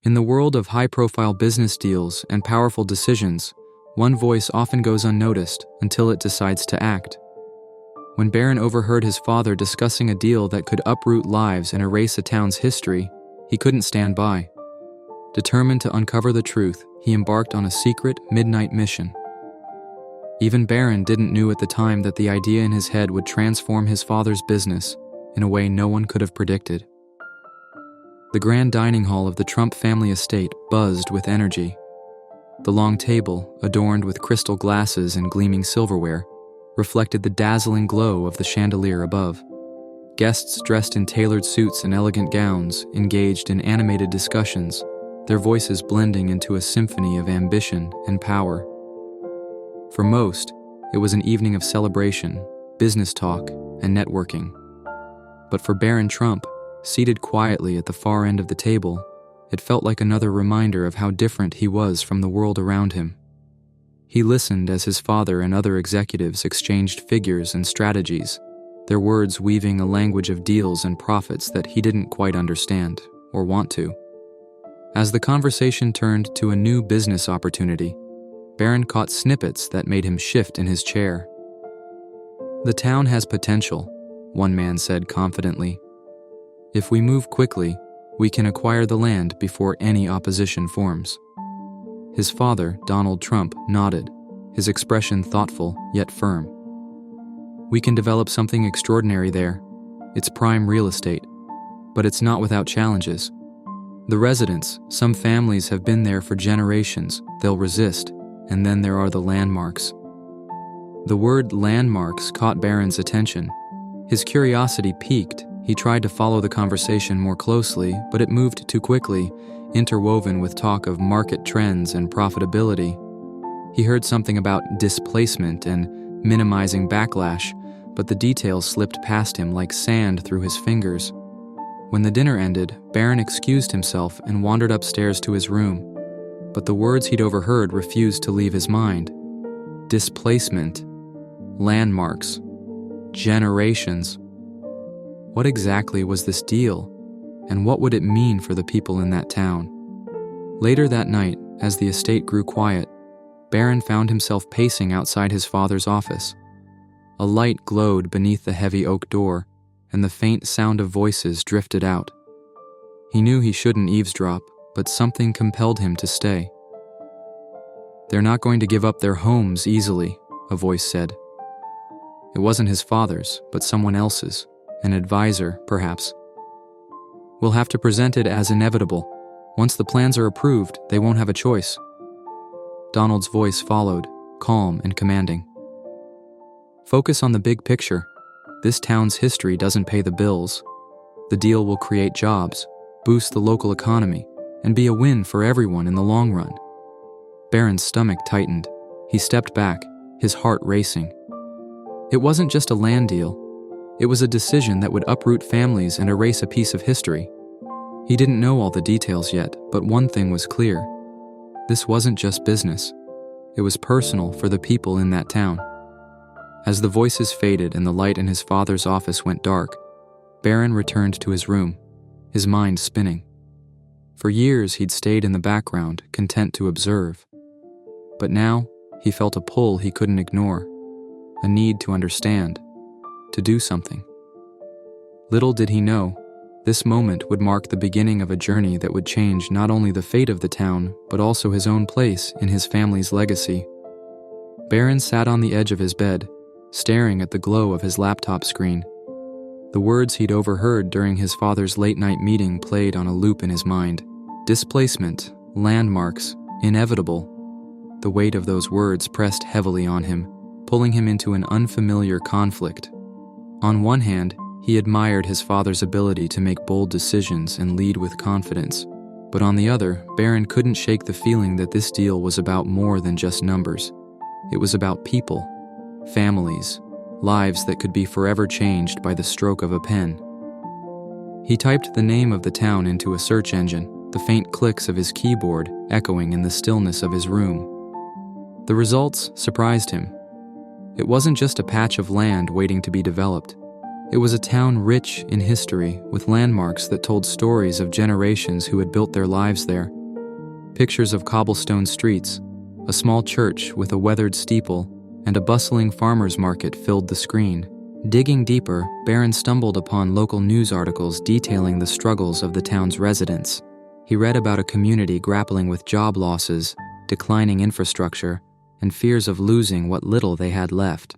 In the world of high-profile business deals and powerful decisions, one voice often goes unnoticed until it decides to act. When Barron overheard his father discussing a deal that could uproot lives and erase a town's history, he couldn't stand by. Determined to uncover the truth, he embarked on a secret, midnight mission. Even Barron didn't know at the time that the idea in his head would transform his father's business in a way no one could have predicted. The grand dining hall of the Trump family estate buzzed with energy. The long table, adorned with crystal glasses and gleaming silverware, reflected the dazzling glow of the chandelier above. Guests dressed in tailored suits and elegant gowns engaged in animated discussions, their voices blending into a symphony of ambition and power. For most, it was an evening of celebration, business talk, and networking. But for Barron Trump, seated quietly at the far end of the table, it felt like another reminder of how different he was from the world around him. He listened as his father and other executives exchanged figures and strategies, their words weaving a language of deals and profits that he didn't quite understand or want to. As the conversation turned to a new business opportunity, Barron caught snippets that made him shift in his chair. "The town has potential," one man said confidently. "If we move quickly, we can acquire the land before any opposition forms." His father, Donald Trump, nodded, his expression thoughtful yet firm. "We can develop something extraordinary there. It's prime real estate, but it's not without challenges. The residents, some families have been there for generations, they'll resist, and then there are the landmarks." The word landmarks caught Barron's attention. His curiosity piqued. He tried to follow the conversation more closely, but it moved too quickly, interwoven with talk of market trends and profitability. He heard something about displacement and minimizing backlash, but the details slipped past him like sand through his fingers. When the dinner ended, Barron excused himself and wandered upstairs to his room. But the words he'd overheard refused to leave his mind. Displacement, landmarks, generations. What exactly was this deal, and what would it mean for the people in that town? Later that night, as the estate grew quiet, Barron found himself pacing outside his father's office. A light glowed beneath the heavy oak door, and the faint sound of voices drifted out. He knew he shouldn't eavesdrop, but something compelled him to stay. "They're not going to give up their homes easily," a voice said. It wasn't his father's, but someone else's, an advisor, perhaps. "We'll have to present it as inevitable. Once the plans are approved, they won't have a choice." Donald's voice followed, calm and commanding. "Focus on the big picture. This town's history doesn't pay the bills. The deal will create jobs, boost the local economy, and be a win for everyone in the long run." Barron's stomach tightened. He stepped back, his heart racing. It wasn't just a land deal. It was a decision that would uproot families and erase a piece of history. He didn't know all the details yet, but one thing was clear. This wasn't just business. It was personal for the people in that town. As the voices faded and the light in his father's office went dark, Barron returned to his room, his mind spinning. For years he'd stayed in the background, content to observe. But now he felt a pull he couldn't ignore, a need to understand, to do something. Little did he know, this moment would mark the beginning of a journey that would change not only the fate of the town, but also his own place in his family's legacy. Barron sat on the edge of his bed, staring at the glow of his laptop screen. The words he'd overheard during his father's late-night meeting played on a loop in his mind. Displacement, landmarks, inevitable. The weight of those words pressed heavily on him, pulling him into an unfamiliar conflict. On one hand, he admired his father's ability to make bold decisions and lead with confidence. But on the other, Barron couldn't shake the feeling that this deal was about more than just numbers. It was about people, families, lives that could be forever changed by the stroke of a pen. He typed the name of the town into a search engine, the faint clicks of his keyboard echoing in the stillness of his room. The results surprised him. It wasn't just a patch of land waiting to be developed. It was a town rich in history, with landmarks that told stories of generations who had built their lives there. Pictures of cobblestone streets, a small church with a weathered steeple, and a bustling farmer's market filled the screen. Digging deeper, Barron stumbled upon local news articles detailing the struggles of the town's residents. He read about a community grappling with job losses, declining infrastructure, and fears of losing what little they had left.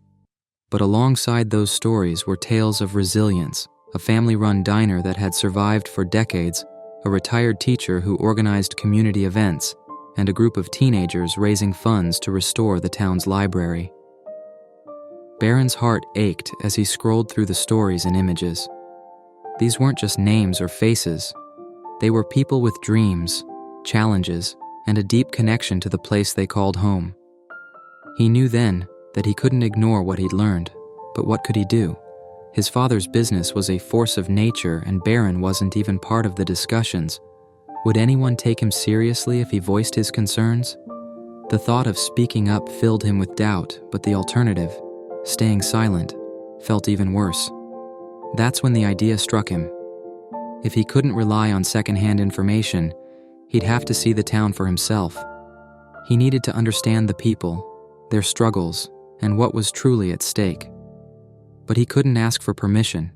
But alongside those stories were tales of resilience, a family-run diner that had survived for decades, a retired teacher who organized community events, and a group of teenagers raising funds to restore the town's library. Barron's heart ached as he scrolled through the stories and images. These weren't just names or faces. They were people with dreams, challenges, and a deep connection to the place they called home. He knew then that he couldn't ignore what he'd learned, but what could he do? His father's business was a force of nature, and Barron wasn't even part of the discussions. Would anyone take him seriously if he voiced his concerns? The thought of speaking up filled him with doubt, but the alternative, staying silent, felt even worse. That's when the idea struck him. If he couldn't rely on secondhand information, he'd have to see the town for himself. He needed to understand the people, their struggles, and what was truly at stake. But he couldn't ask for permission.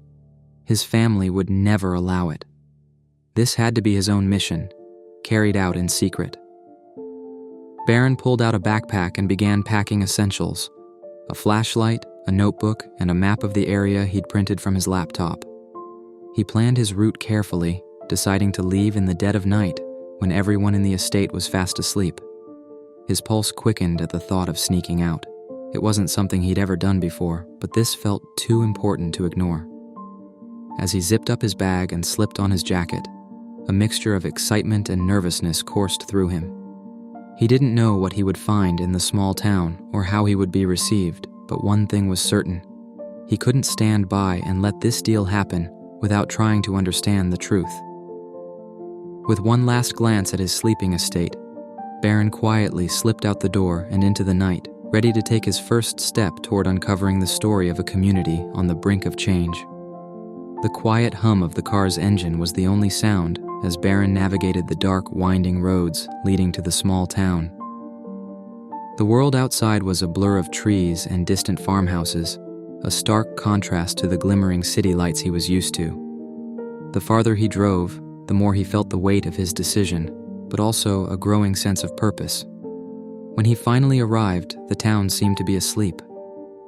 His family would never allow it. This had to be his own mission, carried out in secret. Barron pulled out a backpack and began packing essentials: a flashlight, a notebook, and a map of the area he'd printed from his laptop. He planned his route carefully, deciding to leave in the dead of night when everyone in the estate was fast asleep. His pulse quickened at the thought of sneaking out. It wasn't something he'd ever done before, but this felt too important to ignore. As he zipped up his bag and slipped on his jacket, a mixture of excitement and nervousness coursed through him. He didn't know what he would find in the small town or how he would be received, but one thing was certain. He couldn't stand by and let this deal happen without trying to understand the truth. With one last glance at his sleeping estate, Barron quietly slipped out the door and into the night, ready to take his first step toward uncovering the story of a community on the brink of change. The quiet hum of the car's engine was the only sound as Barron navigated the dark, winding roads leading to the small town. The world outside was a blur of trees and distant farmhouses, a stark contrast to the glimmering city lights he was used to. The farther he drove, the more he felt the weight of his decision, but also a growing sense of purpose. When he finally arrived, the town seemed to be asleep.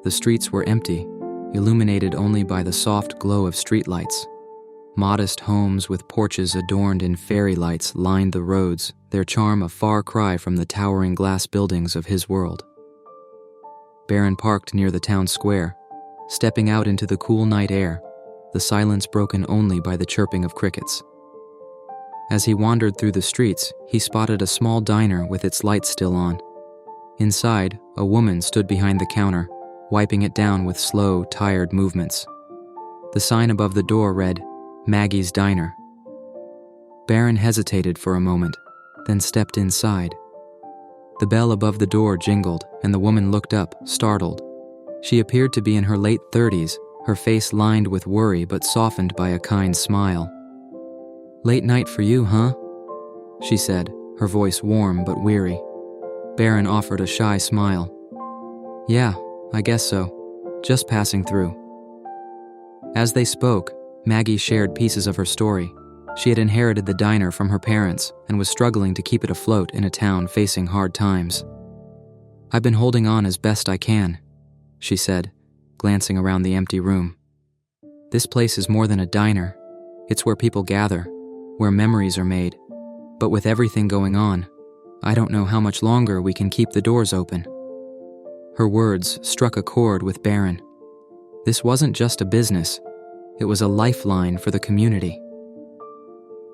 The streets were empty, illuminated only by the soft glow of streetlights. Modest homes with porches adorned in fairy lights lined the roads, their charm a far cry from the towering glass buildings of his world. Barron parked near the town square. Stepping out into the cool night air, the silence broken only by the chirping of crickets. As he wandered through the streets, he spotted a small diner with its lights still on. Inside, a woman stood behind the counter, wiping it down with slow, tired movements. The sign above the door read, "Maggie's Diner." Barron hesitated for a moment, then stepped inside. The bell above the door jingled, and the woman looked up, startled. She appeared to be in her late 30s, her face lined with worry but softened by a kind smile. "Late night for you, huh?" she said, her voice warm but weary. Barron offered a shy smile. "Yeah, I guess so. Just passing through." As they spoke, Maggie shared pieces of her story. She had inherited the diner from her parents and was struggling to keep it afloat in a town facing hard times. "I've been holding on as best I can," she said, glancing around the empty room. "This place is more than a diner. It's where people gather, where memories are made. But with everything going on, I don't know how much longer we can keep the doors open." Her words struck a chord with Barron. This wasn't just a business. It was a lifeline for the community.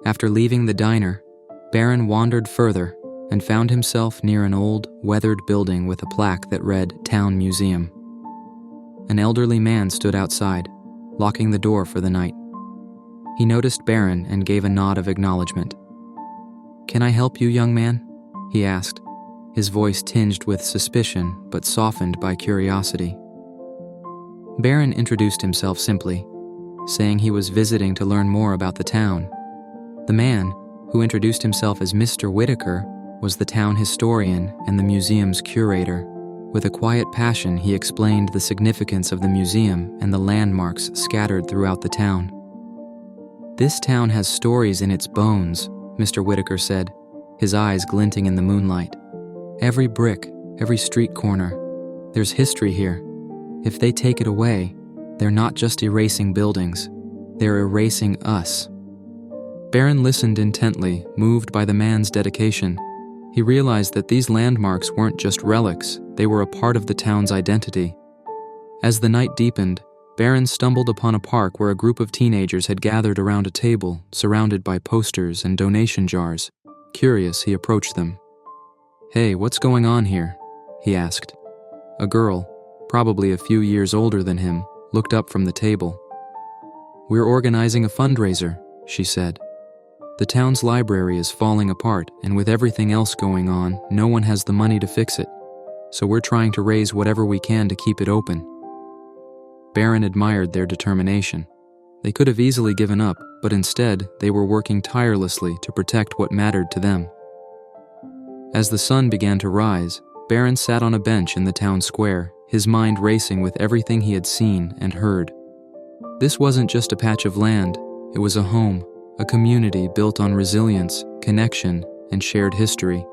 After leaving the diner, Barron wandered further and found himself near an old, weathered building with a plaque that read Town Museum. An elderly man stood outside, locking the door for the night. He noticed Barron and gave a nod of acknowledgement. "Can I help you, young man?" he asked, his voice tinged with suspicion but softened by curiosity. Barron introduced himself simply, saying he was visiting to learn more about the town. The man, who introduced himself as Mr. Whitaker, was the town historian and the museum's curator. With a quiet passion, he explained the significance of the museum and the landmarks scattered throughout the town. "This town has stories in its bones," Mr. Whitaker said, his eyes glinting in the moonlight. "Every brick, every street corner. There's history here. If they take it away, they're not just erasing buildings, they're erasing us." Barron listened intently, moved by the man's dedication. He realized that these landmarks weren't just relics, they were a part of the town's identity. As the night deepened, Barron stumbled upon a park where a group of teenagers had gathered around a table, surrounded by posters and donation jars. Curious, he approached them. "Hey, what's going on here?" he asked. A girl, probably a few years older than him, looked up from the table. "We're organizing a fundraiser," she said. "The town's library is falling apart, and with everything else going on, no one has the money to fix it. So we're trying to raise whatever we can to keep it open." Barron admired their determination. They could have easily given up, but instead, they were working tirelessly to protect what mattered to them. As the sun began to rise, Barron sat on a bench in the town square, his mind racing with everything he had seen and heard. This wasn't just a patch of land, it was a home, a community built on resilience, connection, and shared history.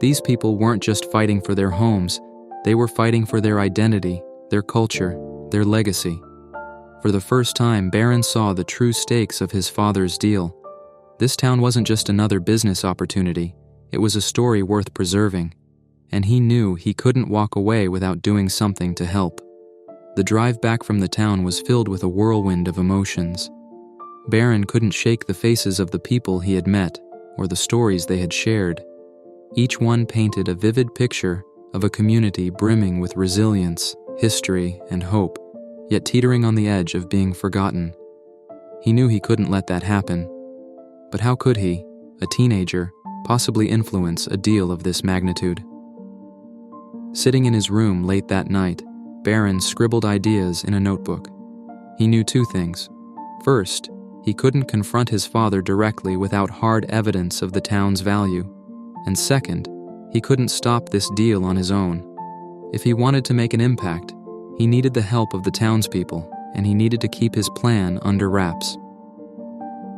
These people weren't just fighting for their homes, they were fighting for their identity, their culture, their legacy. For the first time, Barron saw the true stakes of his father's deal. This town wasn't just another business opportunity, it was a story worth preserving, and he knew he couldn't walk away without doing something to help. The drive back from the town was filled with a whirlwind of emotions. Barron couldn't shake the faces of the people he had met or the stories they had shared. Each one painted a vivid picture of a community brimming with resilience, history, and hope, yet teetering on the edge of being forgotten. He knew he couldn't let that happen. But how could he, a teenager, possibly influence a deal of this magnitude? Sitting in his room late that night, Barron scribbled ideas in a notebook. He knew two things. First, he couldn't confront his father directly without hard evidence of the town's value. And second, he couldn't stop this deal on his own. If he wanted to make an impact, he needed the help of the townspeople, and he needed to keep his plan under wraps.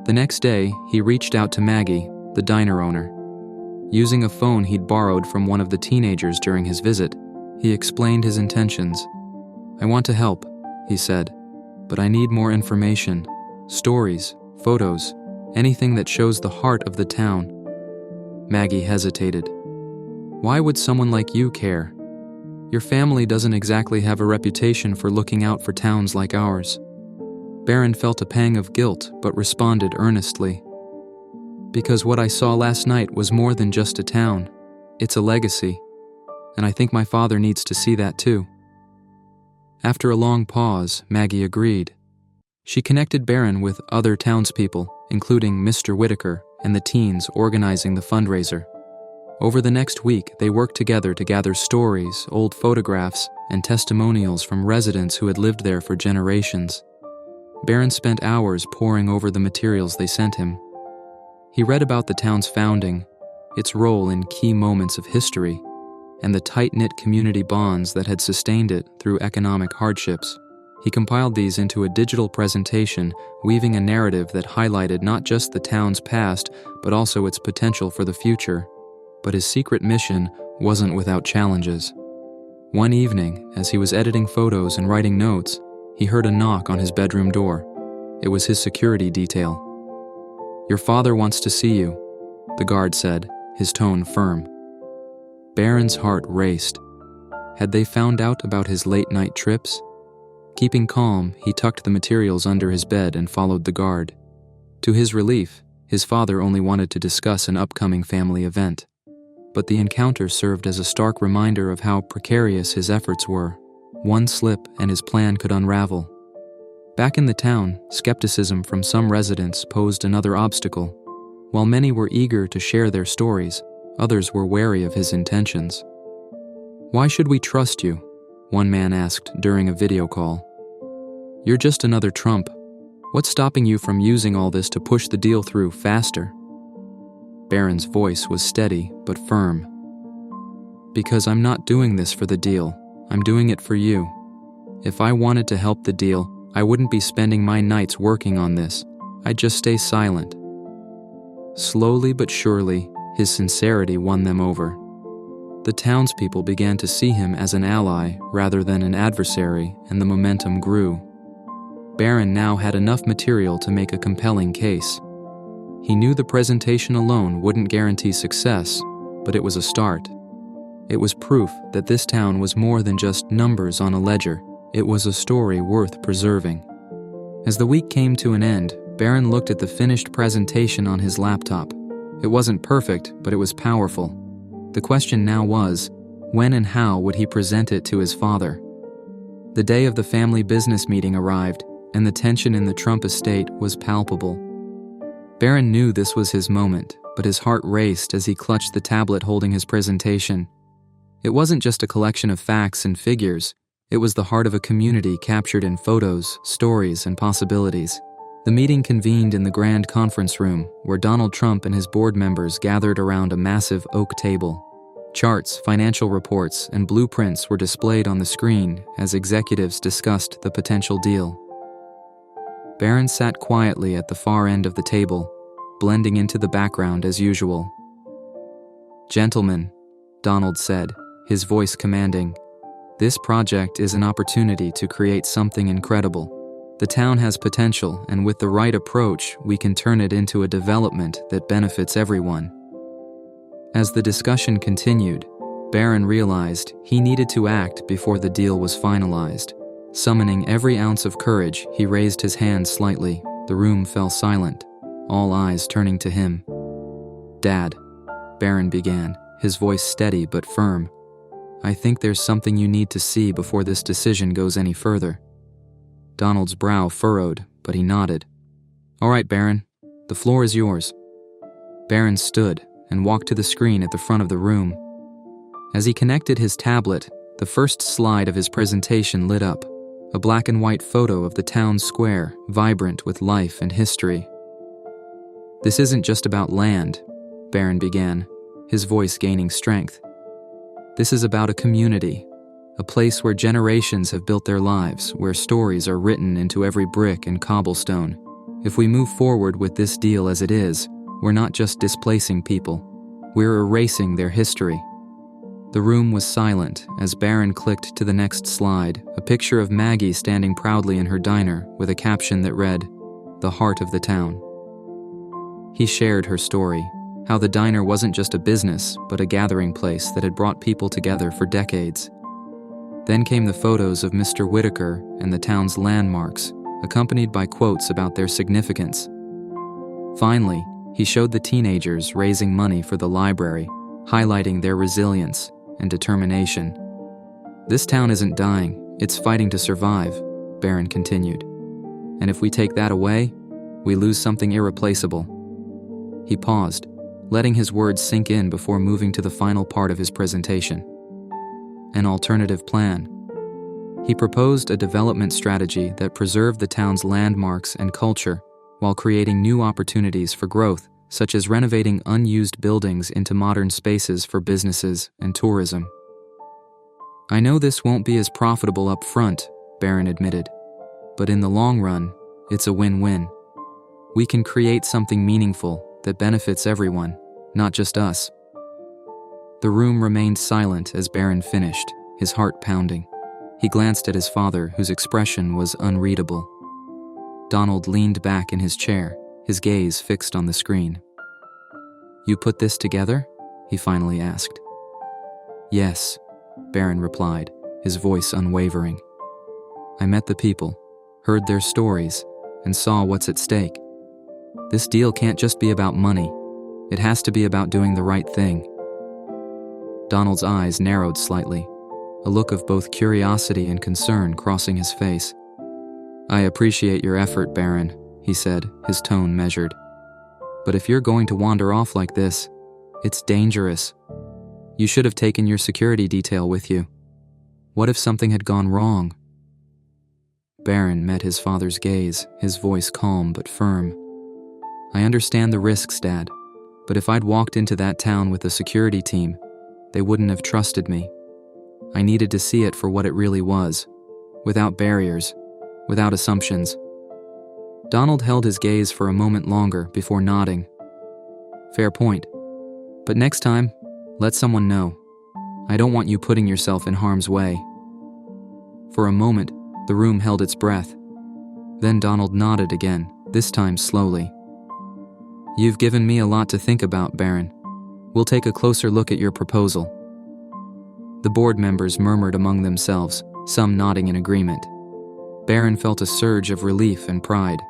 The next day, he reached out to Maggie, the diner owner. Using a phone he'd borrowed from one of the teenagers during his visit, he explained his intentions. "I want to help," he said, "but I need more information. Stories, photos, anything that shows the heart of the town." Maggie hesitated. "Why would someone like you care? Your family doesn't exactly have a reputation for looking out for towns like ours." Barron felt a pang of guilt, but responded earnestly. "Because what I saw last night was more than just a town. It's a legacy. And I think my father needs to see that too." After a long pause, Maggie agreed. She connected Barron with other townspeople, including Mr. Whitaker and the teens organizing the fundraiser. Over the next week, they worked together to gather stories, old photographs, and testimonials from residents who had lived there for generations. Barron spent hours poring over the materials they sent him. He read about the town's founding, its role in key moments of history, and the tight-knit community bonds that had sustained it through economic hardships. He compiled these into a digital presentation, weaving a narrative that highlighted not just the town's past, but also its potential for the future. But his secret mission wasn't without challenges. One evening, as he was editing photos and writing notes, he heard a knock on his bedroom door. It was his security detail. "Your father wants to see you," the guard said, his tone firm. Barron's heart raced. Had they found out about his late-night trips? Keeping calm, he tucked the materials under his bed and followed the guard. To his relief, his father only wanted to discuss an upcoming family event. But the encounter served as a stark reminder of how precarious his efforts were. One slip and his plan could unravel. Back in the town, skepticism from some residents posed another obstacle. While many were eager to share their stories, others were wary of his intentions. "Why should we trust you?" one man asked during a video call. "You're just another Trump. What's stopping you from using all this to push the deal through faster? Barron's voice was steady but firm. Because I'm not doing this for the deal. I'm doing it for you. If I wanted to help the deal, I wouldn't be spending my nights working on this. I'd just stay silent. Slowly but surely, his sincerity won them over. The townspeople began to see him as an ally rather than an adversary, and the momentum grew. Barron now had enough material to make a compelling case. He knew the presentation alone wouldn't guarantee success, but it was a start. It was proof that this town was more than just numbers on a ledger. It was a story worth preserving. As the week came to an end, Barron looked at the finished presentation on his laptop. It wasn't perfect, but it was powerful. The question now was, when and how would he present it to his father? The day of the family business meeting arrived, and the tension in the Trump estate was palpable. Barron knew this was his moment, but his heart raced as he clutched the tablet holding his presentation. It wasn't just a collection of facts and figures. It was the heart of a community captured in photos, stories, and possibilities. The meeting convened in the grand conference room, where Donald Trump and his board members gathered around a massive oak table. Charts, financial reports, and blueprints were displayed on the screen as executives discussed the potential deal. Barron sat quietly at the far end of the table, blending into the background as usual. "Gentlemen," Donald said, his voice commanding, "this project is an opportunity to create something incredible. The town has potential, and with the right approach, we can turn it into a development that benefits everyone." As the discussion continued, Barron realized he needed to act before the deal was finalized. Summoning every ounce of courage, he raised his hand slightly. The room fell silent, all eyes turning to him. "Dad," Barron began, his voice steady but firm, "I think there's something you need to see before this decision goes any further." Donald's brow furrowed, but he nodded. "All right, Barron, the floor is yours." Barron stood and walked to the screen at the front of the room. As he connected his tablet, the first slide of his presentation lit up, a black and white photo of the town square, vibrant with life and history. "This isn't just about land," Barron began, his voice gaining strength. "This is about a community, a place where generations have built their lives, where stories are written into every brick and cobblestone. If we move forward with this deal as it is, we're not just displacing people, we're erasing their history." The room was silent as Barron clicked to the next slide, a picture of Maggie standing proudly in her diner with a caption that read, "The Heart of the Town." He shared her story, how the diner wasn't just a business, but a gathering place that had brought people together for decades. Then came the photos of Mr. Whitaker and the town's landmarks, accompanied by quotes about their significance. Finally, he showed the teenagers raising money for the library, highlighting their resilience and determination. "This town isn't dying, it's fighting to survive," Barron continued. "And if we take that away, we lose something irreplaceable." He paused, letting his words sink in before moving to the final part of his presentation. An alternative plan. He proposed a development strategy that preserved the town's landmarks and culture while creating new opportunities for growth, such as renovating unused buildings into modern spaces for businesses and tourism. "I know this won't be as profitable up front," Barron admitted, "but in the long run, it's a win-win. We can create something meaningful that benefits everyone, not just us." The room remained silent as Barron finished, his heart pounding. He glanced at his father, whose expression was unreadable. Donald leaned back in his chair, his gaze fixed on the screen. "You put this together?" he finally asked. "Yes," Barron replied, his voice unwavering. "I met the people, heard their stories, and saw what's at stake. This deal can't just be about money. It has to be about doing the right thing." Donald's eyes narrowed slightly, a look of both curiosity and concern crossing his face. "I appreciate your effort, Barron," he said, his tone measured. "But if you're going to wander off like this, it's dangerous. You should have taken your security detail with you. What if something had gone wrong?" Barron met his father's gaze, his voice calm but firm. "I understand the risks, Dad, but if I'd walked into that town with a security team, they wouldn't have trusted me. I needed to see it for what it really was, without barriers, without assumptions." Donald held his gaze for a moment longer before nodding. "Fair point. But next time, let someone know. I don't want you putting yourself in harm's way." For a moment, the room held its breath. Then Donald nodded again, this time slowly. "You've given me a lot to think about, Barron. We'll take a closer look at your proposal." The board members murmured among themselves, some nodding in agreement. Barron felt a surge of relief and pride.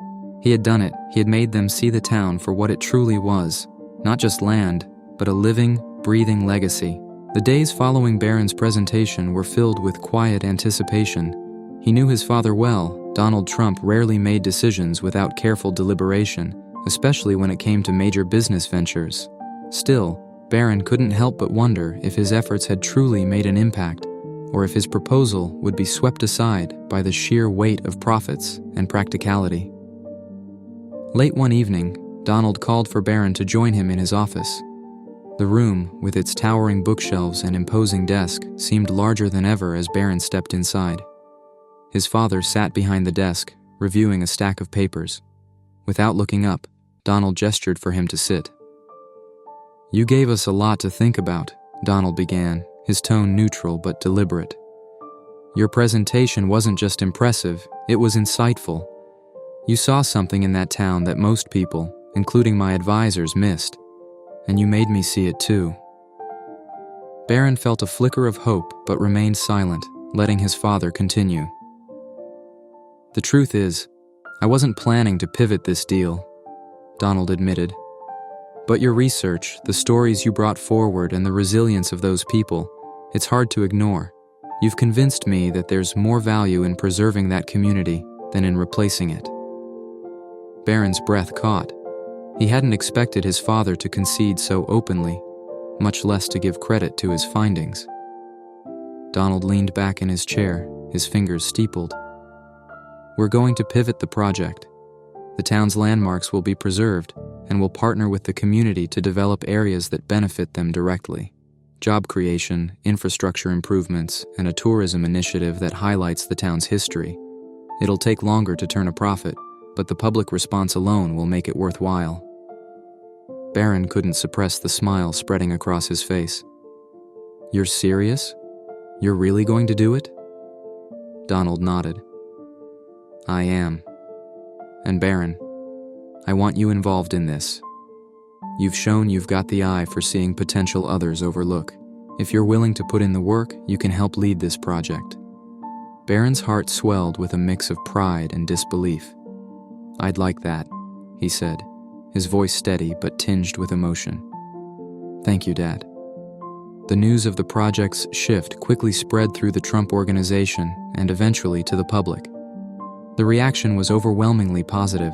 He had done it. He had made them see the town for what it truly was, not just land, but a living, breathing legacy. The days following Barron's presentation were filled with quiet anticipation. He knew his father well. Donald Trump rarely made decisions without careful deliberation, especially when it came to major business ventures. Still, Barron couldn't help but wonder if his efforts had truly made an impact, or if his proposal would be swept aside by the sheer weight of profits and practicality. Late one evening, Donald called for Barron to join him in his office. The room, with its towering bookshelves and imposing desk, seemed larger than ever as Barron stepped inside. His father sat behind the desk, reviewing a stack of papers. Without looking up, Donald gestured for him to sit. "You gave us a lot to think about," Donald began, his tone neutral but deliberate. "Your presentation wasn't just impressive, it was insightful. You saw something in that town that most people, including my advisors, missed, and you made me see it too." Barron felt a flicker of hope but remained silent, letting his father continue. "The truth is, I wasn't planning to pivot this deal," Donald admitted. "But your research, the stories you brought forward, and the resilience of those people, it's hard to ignore. You've convinced me that there's more value in preserving that community than in replacing it." Barron's breath caught. He hadn't expected his father to concede so openly, much less to give credit to his findings. Donald leaned back in his chair, his fingers steepled. "We're going to pivot the project. The town's landmarks will be preserved, and we'll partner with the community to develop areas that benefit them directly. Job creation, infrastructure improvements, and a tourism initiative that highlights the town's history. It'll take longer to turn a profit, but the public response alone will make it worthwhile." Barron couldn't suppress the smile spreading across his face. "You're serious? You're really going to do it?" Donald nodded. "I am. And Barron, I want you involved in this. You've shown you've got the eye for seeing potential others overlook. If you're willing to put in the work, you can help lead this project." Barron's heart swelled with a mix of pride and disbelief. "I'd like that," he said, his voice steady but tinged with emotion. "Thank you, Dad." The news of the project's shift quickly spread through the Trump organization and eventually to the public. The reaction was overwhelmingly positive.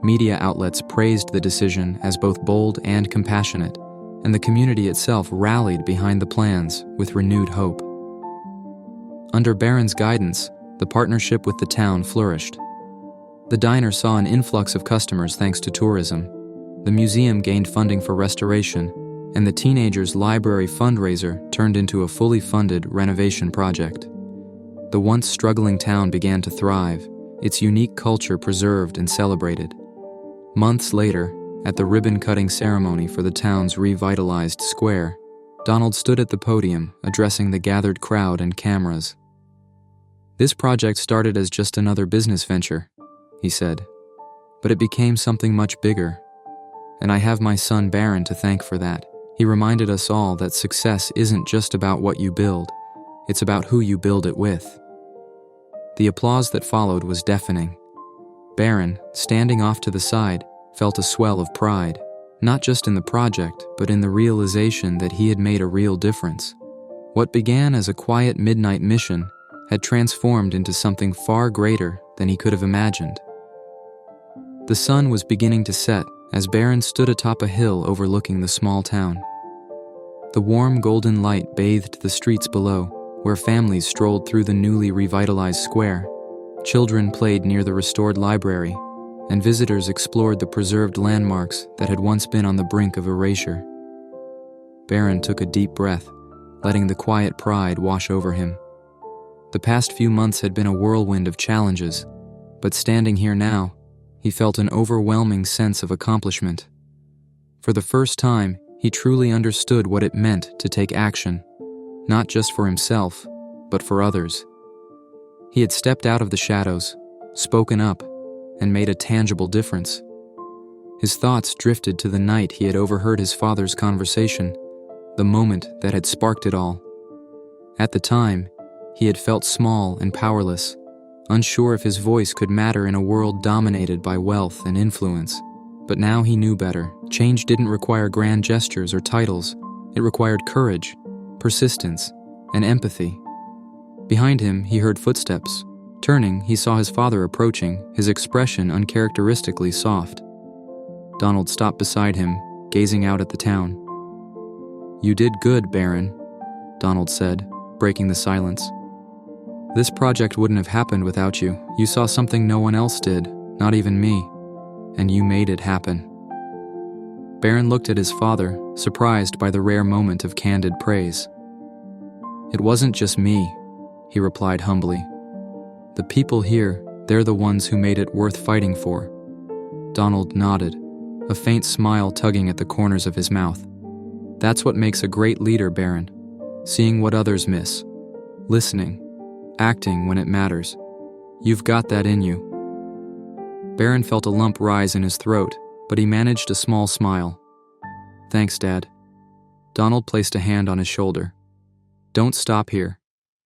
Media outlets praised the decision as both bold and compassionate, and the community itself rallied behind the plans with renewed hope. Under Barron's guidance, the partnership with the town flourished. The diner saw an influx of customers thanks to tourism. The museum gained funding for restoration, and the teenagers' library fundraiser turned into a fully funded renovation project. The once struggling town began to thrive, its unique culture preserved and celebrated. Months later, at the ribbon-cutting ceremony for the town's revitalized square, Donald stood at the podium, addressing the gathered crowd and cameras. "This project started as just another business venture," he said, "but it became something much bigger. And I have my son Barron to thank for that. He reminded us all that success isn't just about what you build, it's about who you build it with." The applause that followed was deafening. Barron, standing off to the side, felt a swell of pride, not just in the project, but in the realization that he had made a real difference. What began as a quiet midnight mission had transformed into something far greater than he could have imagined. The sun was beginning to set as Barron stood atop a hill overlooking the small town. The warm golden light bathed the streets below, where families strolled through the newly revitalized square. Children played near the restored library, and visitors explored the preserved landmarks that had once been on the brink of erasure. Barron took a deep breath, letting the quiet pride wash over him. The past few months had been a whirlwind of challenges, but standing here now, he felt an overwhelming sense of accomplishment. For the first time, he truly understood what it meant to take action, not just for himself, but for others. He had stepped out of the shadows, spoken up, and made a tangible difference. His thoughts drifted to the night he had overheard his father's conversation, the moment that had sparked it all. At the time, he had felt small and powerless, unsure if his voice could matter in a world dominated by wealth and influence. But now he knew better. Change didn't require grand gestures or titles. It required courage, persistence, and empathy. Behind him, he heard footsteps. Turning, he saw his father approaching, his expression uncharacteristically soft. Donald stopped beside him, gazing out at the town. "You did good, Barron," Donald said, breaking the silence. "This project wouldn't have happened without you. You saw something no one else did, not even me, and you made it happen." Barron looked at his father, surprised by the rare moment of candid praise. "It wasn't just me," he replied humbly. "The people here, they're the ones who made it worth fighting for." Donald nodded, a faint smile tugging at the corners of his mouth. "That's what makes a great leader, Barron. Seeing what others miss. Listening. Acting when it matters. You've got that in you." Barron felt a lump rise in his throat, but he managed a small smile. "Thanks, Dad." Donald placed a hand on his shoulder. "Don't stop here.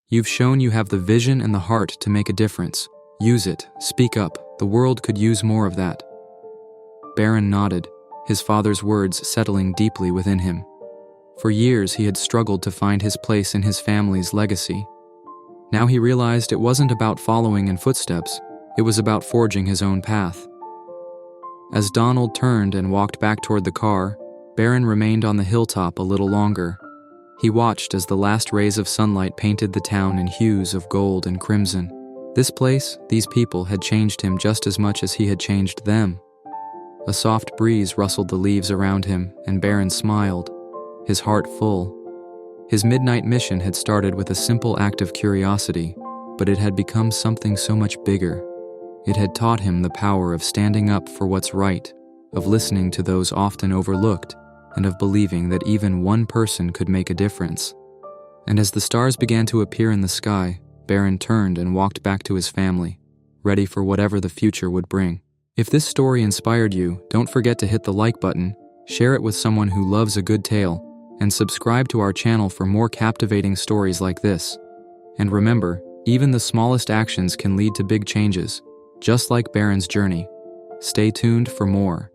You've shown you have the vision and the heart to make a difference. Use it. Speak up. The world could use more of that." Barron nodded, his father's words settling deeply within him. For years he had struggled to find his place in his family's legacy. Now he realized it wasn't about following in footsteps, it was about forging his own path. As Donald turned and walked back toward the car, Barron remained on the hilltop a little longer. He watched as the last rays of sunlight painted the town in hues of gold and crimson. This place, these people, had changed him just as much as he had changed them. A soft breeze rustled the leaves around him, and Barron smiled, his heart full. His midnight mission had started with a simple act of curiosity, but it had become something so much bigger. It had taught him the power of standing up for what's right, of listening to those often overlooked, and of believing that even one person could make a difference. And as the stars began to appear in the sky, Barron turned and walked back to his family, ready for whatever the future would bring. If this story inspired you, don't forget to hit the like button, share it with someone who loves a good tale, and subscribe to our channel for more captivating stories like this. And remember, even the smallest actions can lead to big changes, just like Barron's journey. Stay tuned for more.